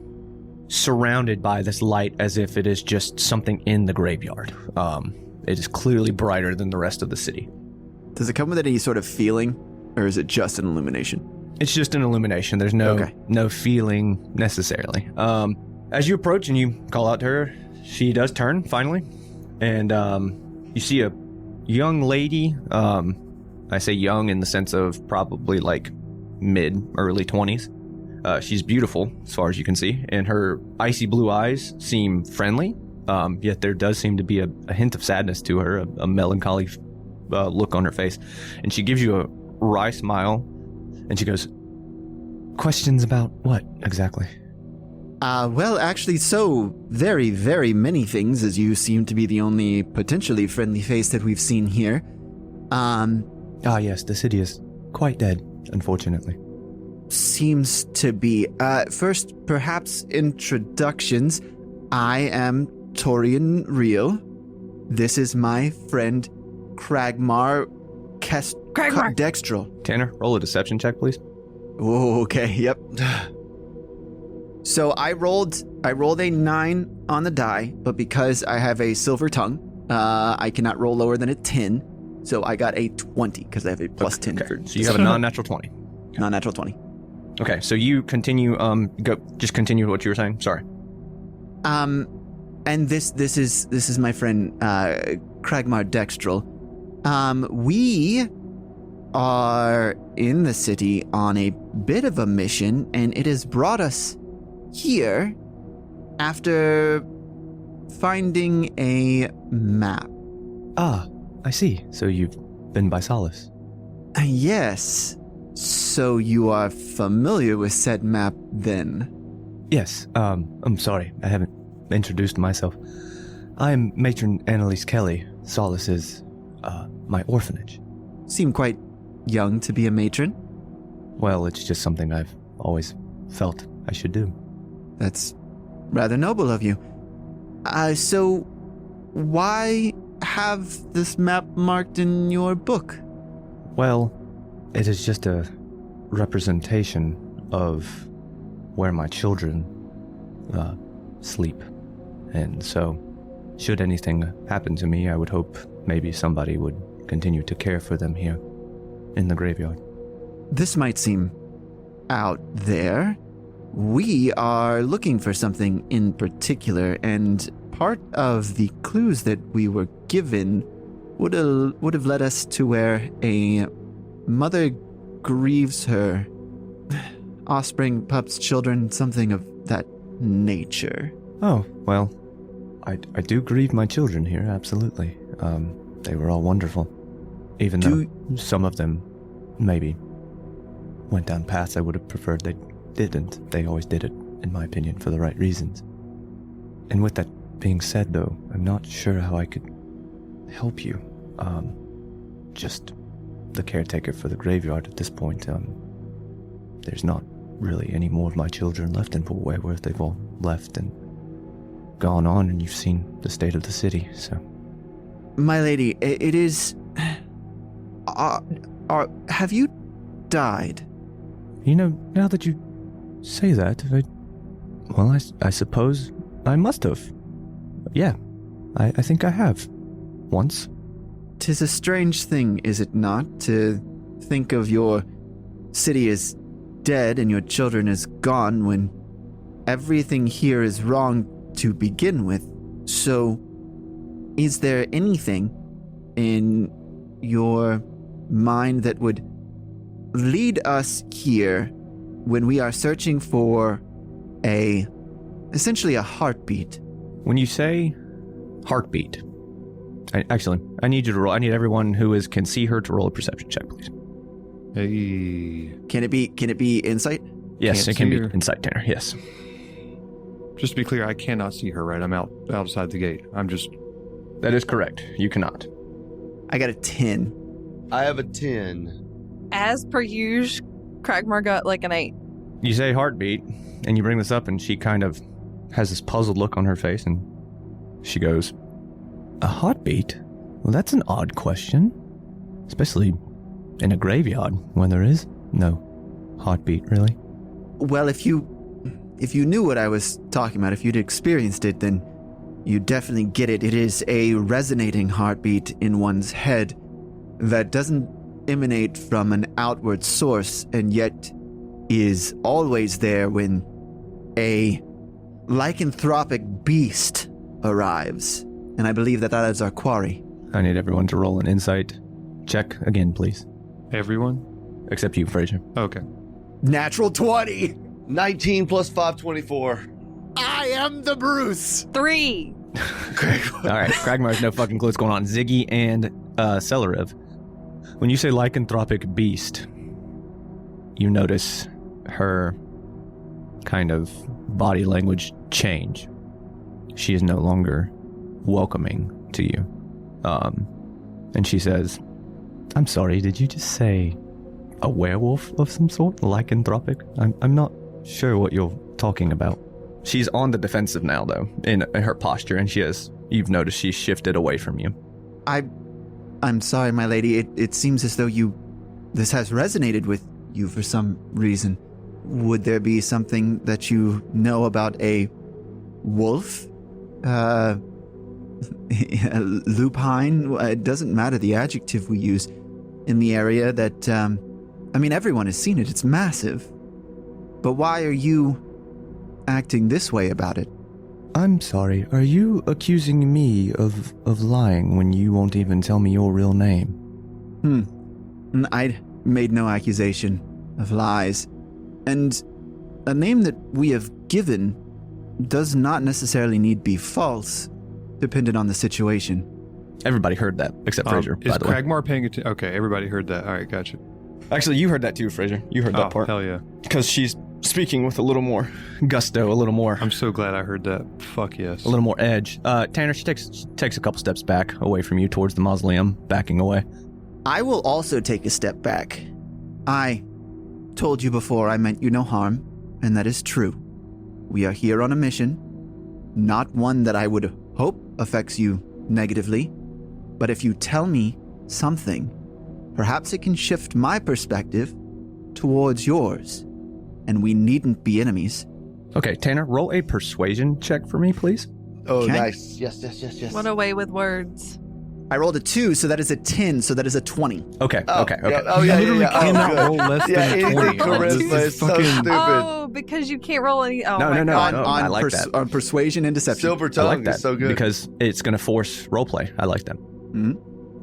surrounded by this light as if it is just something in the graveyard. It is clearly brighter than the rest of the city. Does it come with any sort of feeling, or is it just an illumination? It's just an illumination. There's no feeling necessarily. As you approach and you call out to her, she does turn finally, and you see a young lady. I say young in the sense of probably like early 20s. She's beautiful as far as you can see, and her icy blue eyes seem friendly. Yet there does seem to be a hint of sadness to her, a melancholy look on her face. And she gives you a wry smile, and she goes, questions about what exactly? Well, actually, so very, very many things, as you seem to be the only potentially friendly face that we've seen here. Yes, the city is quite dead, unfortunately. Seems to be. First, perhaps introductions. I am Torian Real. This is my friend Cragmar Cragmar. Dextrel. Tanner, roll a deception check, please. Oh, okay, yep. So I rolled a 9 on the die, but because I have a silver tongue, I cannot roll lower than a 10. So I got a 20 because I have a plus 10 for So you have a non-natural 20. non-natural 20. Okay, so you continue. Just continue what you were saying. Sorry. And this is my friend Cragmar Dextrel. We are in the city on a bit of a mission, and it has brought us here after finding a map. Ah, I see. So you've been by Solace. Yes. So you are familiar with said map then? Yes, I'm sorry, I haven't introduced myself. I'm Matron Annalise Kelly. Solace is, my orphanage. Seem quite young to be a matron. Well, it's just something I've always felt I should do. That's rather noble of you. So why have this map marked in your book? Well, it is just a representation of where my children sleep. And so, should anything happen to me, I would hope maybe somebody would continue to care for them here in the graveyard. This might seem out there. We are looking for something in particular, and part of the clues that we were given would have led us to where a mother grieves her offspring, pups, children, something of that nature. Oh, well, I do grieve my children here, absolutely. They were all wonderful. Even though some of them maybe went down paths I would have preferred they didn't. They always did it, in my opinion, for the right reasons. And with that being said, though, I'm not sure how I could help you. Just the caretaker for the graveyard at this point. There's not really any more of my children left in Port Wayworth. They've all left and gone on, and you've seen the state of the city, so. My lady, it is... have you died? You know, now that you say that, I suppose I must have. Yeah, I think I have. Once. 'Tis a strange thing, is it not, to think of your city as dead and your children as gone when everything here is wrong to begin with. So, is there anything in your mind that would lead us here when we are searching for essentially a heartbeat? When you say heartbeat, I need you to roll. I need everyone who can see her to roll a perception check, please. Hey. Can it be insight? Yes, it can be her. insight, Tanner. Yes. Just to be clear, I cannot see her, right? I'm outside the gate. That is correct. You cannot. I got a 10. I have a 10. As per usual, Cragmore got like an 8. You say heartbeat, and you bring this up, and she kind of has this puzzled look on her face, and she goes, "A heartbeat? Well, that's an odd question. Especially in a graveyard when there is no heartbeat, really." Well, if you knew what I was talking about, if you'd experienced it, then you definitely get it. It is a resonating heartbeat in one's head that doesn't emanate from an outward source, and yet is always there when a lycanthropic beast arrives. And I believe that is our quarry. I need everyone to roll an insight check again, please. Everyone? Except you, Fraser. Okay. Natural 20! 19 plus 5, 24. I am the Bruce! 3! All right, Cragmar has no fucking clue what's going on. Ziggy and Celerev, when you say lycanthropic beast, you notice her kind of body language change. She is no longer welcoming to you. And she says, "I'm sorry, did you just say a werewolf of some sort? Lycanthropic? I'm not sure what you're talking about." She's on the defensive now, though, in her posture, and you've noticed she's shifted away from you. I'm sorry, my lady. It seems as though this has resonated with you for some reason. Would there be something that you know about a wolf? Lupine? It doesn't matter the adjective we use in the area that, everyone has seen it. It's massive. But why are you acting this way about it? I'm sorry, are you accusing me of lying when you won't even tell me your real name? I made no accusation of lies. And a name that we have given does not necessarily need be false, dependent on the situation. Everybody heard that, except Fraser, by is the way. Cragmar paying attention? Okay, everybody heard that. All right, gotcha. Actually, you heard that too, Fraser. You heard that part. Hell yeah. Because she's speaking with a little more gusto, a little more. I'm so glad I heard that. Fuck yes. A little more edge. Tanner, she takes a couple steps back away from you towards the mausoleum, backing away. I will also take a step back. I told you before I meant you no harm, and that is true. We are here on a mission, not one that I would hope affects you negatively, but if you tell me something, perhaps it can shift my perspective towards yours, and we needn't be enemies. Okay, Tanner, roll a persuasion check for me, please. Oh, Okay. nice. Yes. What a way with words. I rolled a 2, so that is a 10, so that is a 20. Okay. Oh, Okay. Yeah. Oh, yeah. Literally Oh, cannot good. roll less Yeah, than a anything 20. charisma This is so fucking- stupid. Oh, because you can't roll any. Oh, No, my no, no. God. I like that. On persuasion and deception. Silver I tongue like that is so good. because it's going to force roleplay. I like that. Mhm.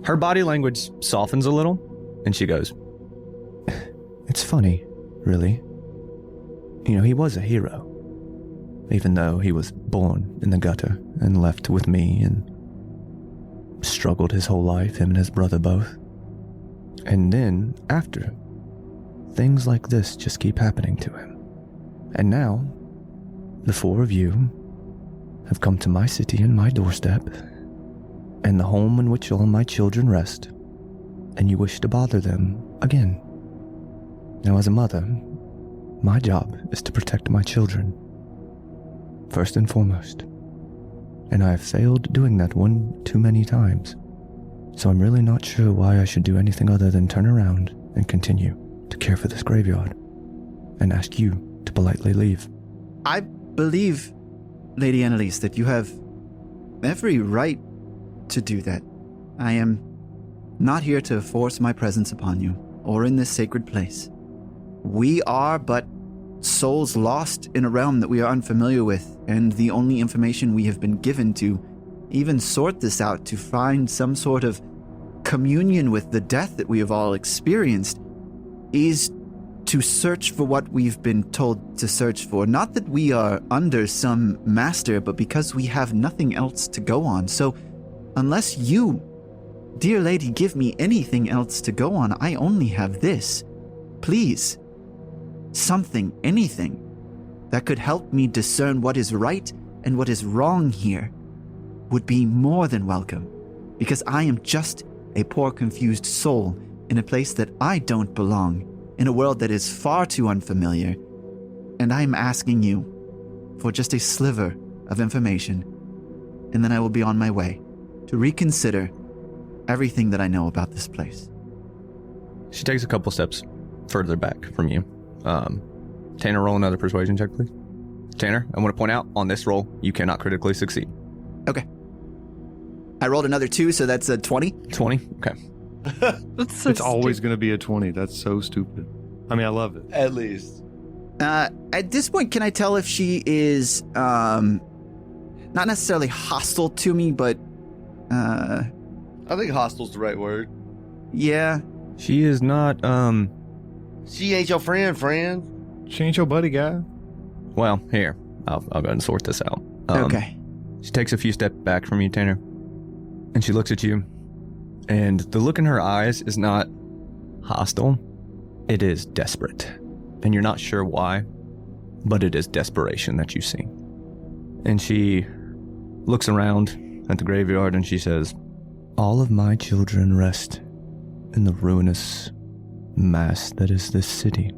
Her body language softens a little, and she goes, "It's funny, really. You know, he was a hero, even though he was born in the gutter and left with me and struggled his whole life, him and his brother both. And then, after, things like this just keep happening to him. And now, the four of you have come to my city and my doorstep, and the home in which all my children rest, and you wish to bother them again. Now, as a mother, my job is to protect my children, first and foremost. And I have failed doing that one too many times. So I'm really not sure why I should do anything other than turn around and continue to care for this graveyard and ask you to politely leave." I believe, Lady Annalise, that you have every right to do that. I am not here to force my presence upon you or in this sacred place. We are but souls lost in a realm that we are unfamiliar with, and the only information we have been given to even sort this out, to find some sort of communion with the death that we have all experienced, is to search for what we've been told to search for. Not that we are under some master, but because we have nothing else to go on. So unless you, dear lady, give me anything else to go on, I only have this. Please, something, anything, that could help me discern what is right and what is wrong here would be more than welcome, because I am just a poor confused soul in a place that I don't belong, in a world that is far too unfamiliar, and I am asking you for just a sliver of information, and then I will be on my way to reconsider everything that I know about this place. She takes a couple steps further back from you. Tanner, roll another persuasion check, please. Tanner, I want to point out, on this roll, you cannot critically succeed. Okay. I rolled another 2, so that's a 20. 20? Okay. That's so It's always going to be a 20. That's so stupid. I mean, I love it. At least. At this point, can I tell if she is, not necessarily hostile to me, but, I think hostile's the right word. yeah. She is not, She ain't your friend. She ain't your buddy, guy. well, here. I'll go ahead and sort this out. Okay. She takes a few steps back from you, Tanner, and she looks at you, and the look in her eyes is not hostile. It is desperate, and you're not sure why, but it is desperation that you see. And she looks around at the graveyard and she says, "All of my children rest in the ruinous mass that is this city,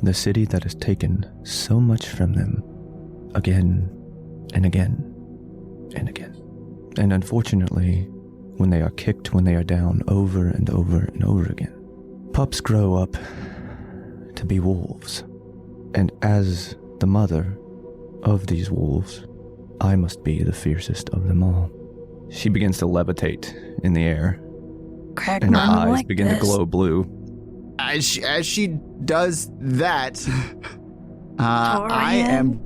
the city that has taken so much from them again and again and again. And unfortunately, when they are kicked, when they are down over and over and over again, pups grow up to be wolves. And as the mother of these wolves, I must be the fiercest of them all." She begins to levitate in the air, Crack and her mom eyes like begin this. to glow blue. As she does that, I am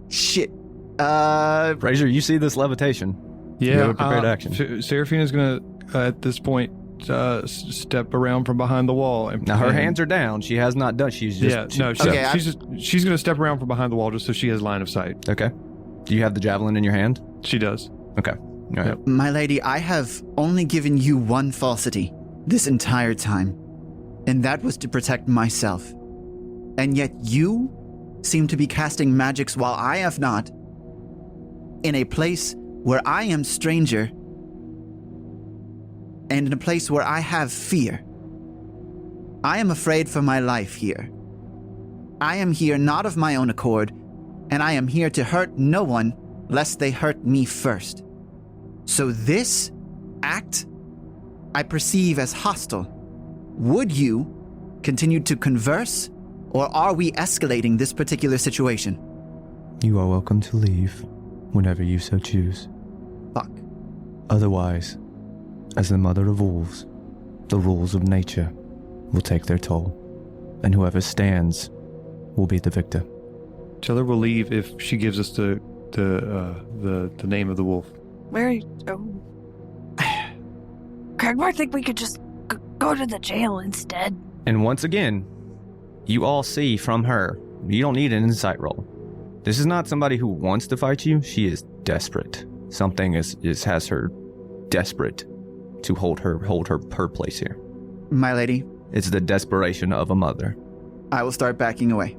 shit. Fraser, you see this levitation. You have a prepared action. Seraphina's going to, at this point, step around from behind the wall. Now her hands are down. She has not done. She's just Okay, she's going to step around from behind the wall just so she has line of sight. okay. Do you have the javelin in your hand? She does. Okay. All right. Yep. My lady, I have only given you one falsity this entire time. and that was to protect myself. And yet you seem to be casting magics while I have not, in a place where I am stranger, and in a place where I have fear. I am afraid for my life here. I am here not of my own accord, and I am here to hurt no one lest they hurt me first. So this act I perceive as hostile. Would you continue to converse, or are we escalating this particular situation? You are welcome to leave whenever you so choose. Fuck. Otherwise, as the mother of wolves, the rules of nature will take their toll, and whoever stands will be the victor. Tell her we'll leave if she gives us the name of the wolf. Where are you? Oh. Cragmore, I think we could just go to the jail instead. And once again, you all see from her, you don't need an insight roll. This is not somebody who wants to fight you. She is desperate. Something has her desperate to hold her place here. My lady, It's the desperation of a mother. I will start backing away.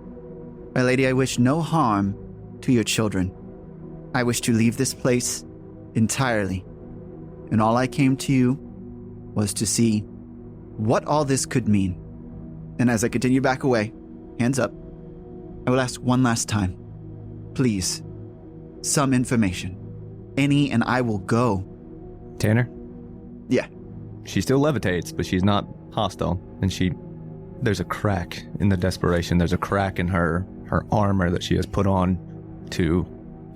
My lady, I wish no harm to your children. I wish to leave this place entirely. And all I came to you was to see what all this could mean. And as I continue back away, hands up, I will ask one last time. Please, some information. Any, and I will go. Tanner? Yeah. She still levitates, but she's not hostile. And there's a crack in the desperation. There's a crack in her armor that she has put on to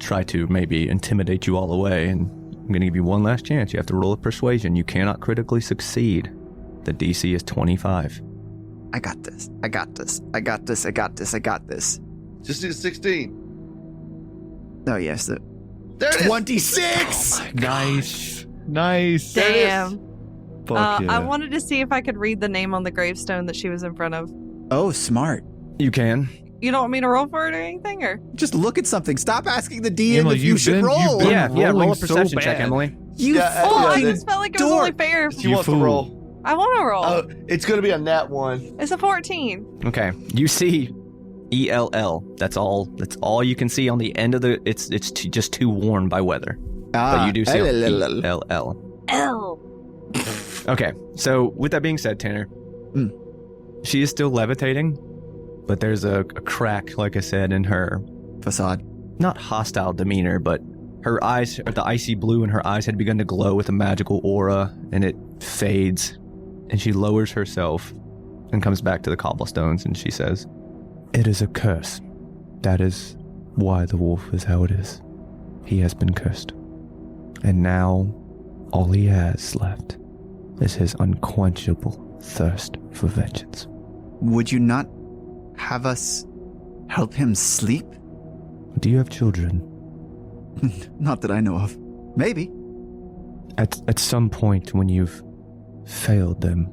try to maybe intimidate you all away. And I'm going to give you one last chance. You have to roll a persuasion. You cannot critically succeed. The DC is 25. I got this. I got this. I got this. I got this. I got this. Just do 16. Oh, yes. There it is. 26! Oh nice. Nice. Damn. Fuck yeah. I wanted to see if I could read the name on the gravestone that she was in front of. Oh, smart. You can. You don't want me to roll for it or anything, or? Just look at something. Stop asking the DM Emily, if you should roll. Yeah, roll rolling a perception so check, bad. Emily. You I fucking just felt like it was only fair. She You wants to fool. roll. I want to roll. Oh, it's going to be a nat 1. It's a 14. Okay. You see ELL. That's all you can see on the end of the... It's just too worn by weather. But you do see ELL. L. Okay. So with that being said, Tanner, she is still levitating, but there's a crack, like I said, in her facade. Not hostile demeanor, but her eyes, the icy blue in her eyes had begun to glow with a magical aura, and it fades. And she lowers herself and comes back to the cobblestones, and she says, "It is a curse. That is why the wolf is how it is. He has been cursed. And now, all he has left is his unquenchable thirst for vengeance." Would you not have us help him sleep? Do you have children? Not that I know of. Maybe. At some point when you've failed them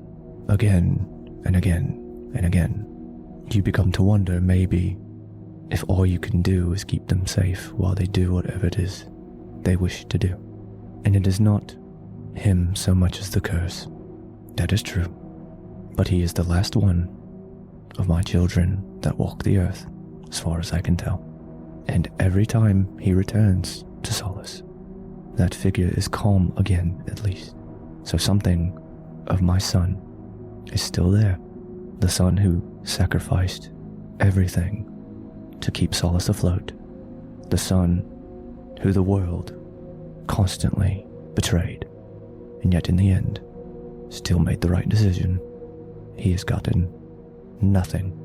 again and again and again, you become to wonder maybe if all you can do is keep them safe while they do whatever it is they wish to do. And it is not him so much as the curse. That is true. But he is the last one of my children that walk the earth, as far as I can tell. And every time he returns to solace, that figure is calm again, at least. So something of my son is still there. The son who sacrificed everything to keep Solace afloat. The son who the world constantly betrayed, and yet in the end, still made the right decision. He has gotten nothing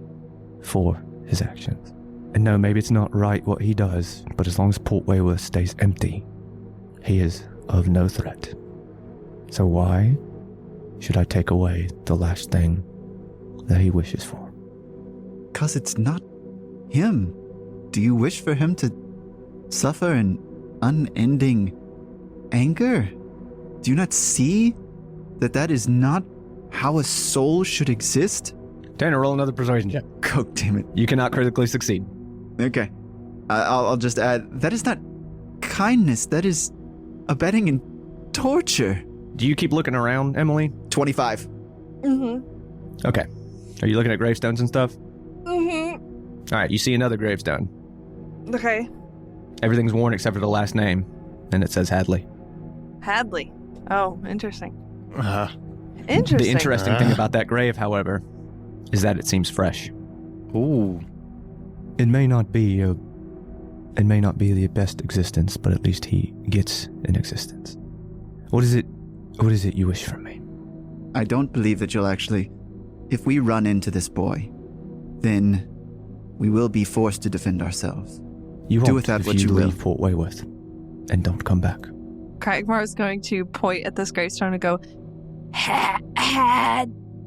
for his actions. And no, maybe it's not right what he does, but as long as Port Wayworth stays empty, he is of no threat. So why should I take away the last thing that he wishes for? 'Cause it's not him. Do you wish for him to suffer an unending anger? Do you not see that is not how a soul should exist? Tanner, roll another persuasion check. Oh, damn it. You cannot critically succeed. Okay. I'll just add, that is not kindness. That is abetting in torture. Do you keep looking around, Emily? 25. Mm-hmm. Okay. Are you looking at gravestones and stuff? Mm-hmm. All right, you see another gravestone. Okay. Everything's worn except for the last name, and it says Hadley. Hadley. Oh, interesting. Interesting. Interesting. The interesting thing about that grave, however, is that it seems fresh. Ooh. It may not be the best existence, but at least he gets an existence. What is it you wish from me? I don't believe that you'll actually... If we run into this boy, then we will be forced to defend ourselves. You Do won't with that if what you you will. leave Port Wayworth and don't come back. Cragmar is going to point at this gravestone and go,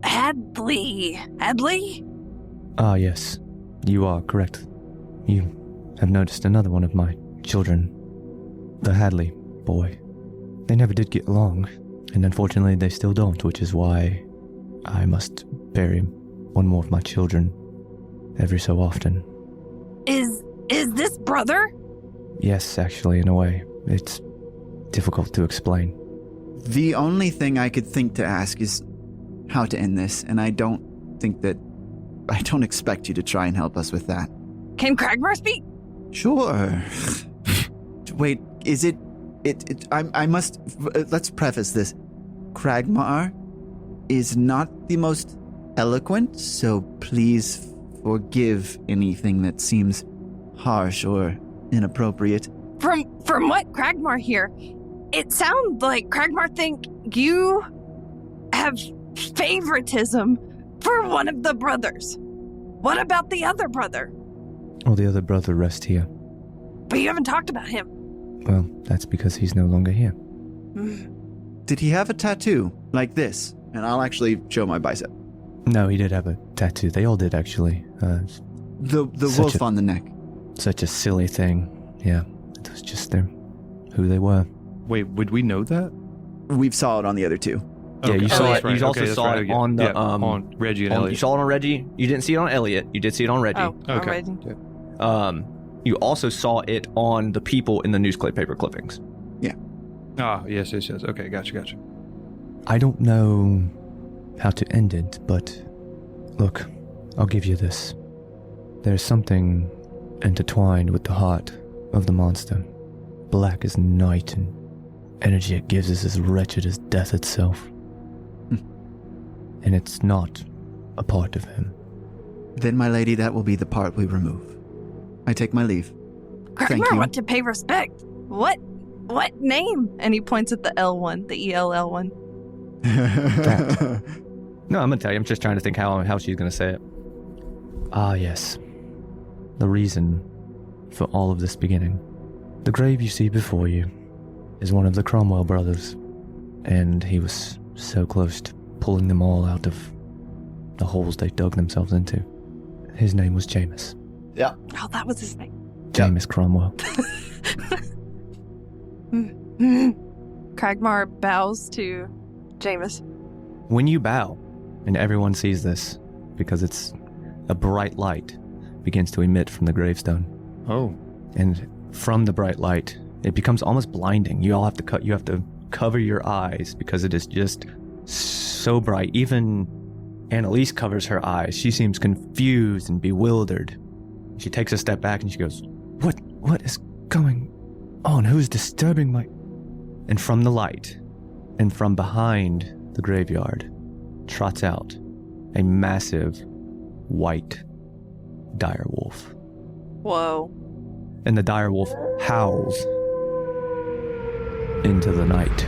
Hadley. Hadley? Ah, yes. You are correct. You have noticed another one of my children. The Hadley boy. They never did get along, and unfortunately they still don't, which is why I must bury one more of my children every so often. Is this brother? Yes, actually, in a way. It's difficult to explain. The only thing I could think to ask is how to end this, and I don't expect you to try and help us with that. Can Cragmar speak? Sure. Wait, is it... I must... Let's preface this. Cragmar is not the most eloquent, so please forgive anything that seems harsh or inappropriate. From what Cragmar here, it sounds like Cragmar think you have favoritism for one of the brothers. What about the other brother? Oh, the other brother rests here. But you haven't talked about him. Well, that's because he's no longer here. Did he have a tattoo like this? And I'll actually show my bicep. No, he did have a tattoo. They all did, actually. The wolf on the neck. Such a silly thing. Yeah, it was just who they were. Wait, would we know that? We saw it on the other two. Yeah, you saw that's it. right. You also Okay, that's saw right. it on the on Reggie and Elliot. You saw it on Reggie. You didn't see it on Elliot. You did see it on Reggie. oh, Okay. already. You also saw it on the people in the newspaper clippings. Ah, yes. Okay, gotcha. I don't know how to end it, but look, I'll give you this. There's something intertwined with the heart of the monster. Black as night, and energy it gives is as wretched as death itself. And it's not a part of him. Then, my lady, that will be the part we remove. I take my leave. Thank Cragmar you. want to pay respect. What name? And he points at the L one, the ELL one. No, I'm gonna tell you. I'm just trying to think how she's gonna say it. Ah, yes. The reason for all of this beginning. The grave you see before you is one of the Cromwell brothers, and he was so close to pulling them all out of the holes they dug themselves into. His name was Jameis. Yeah. Oh, that was his name. Jameis Cromwell. Cragmar bows to Jameis. When you bow, and everyone sees this, because it's a bright light begins to emit from the gravestone. Oh. And from the bright light, it becomes almost blinding. You have to cover your eyes because it is just so bright. Even Annalise covers her eyes. She seems confused and bewildered. She takes a step back and she goes, What is going on? Who's disturbing my... And from the light, and from behind the graveyard, trots out a massive, white direwolf. Whoa. And the direwolf howls into the night.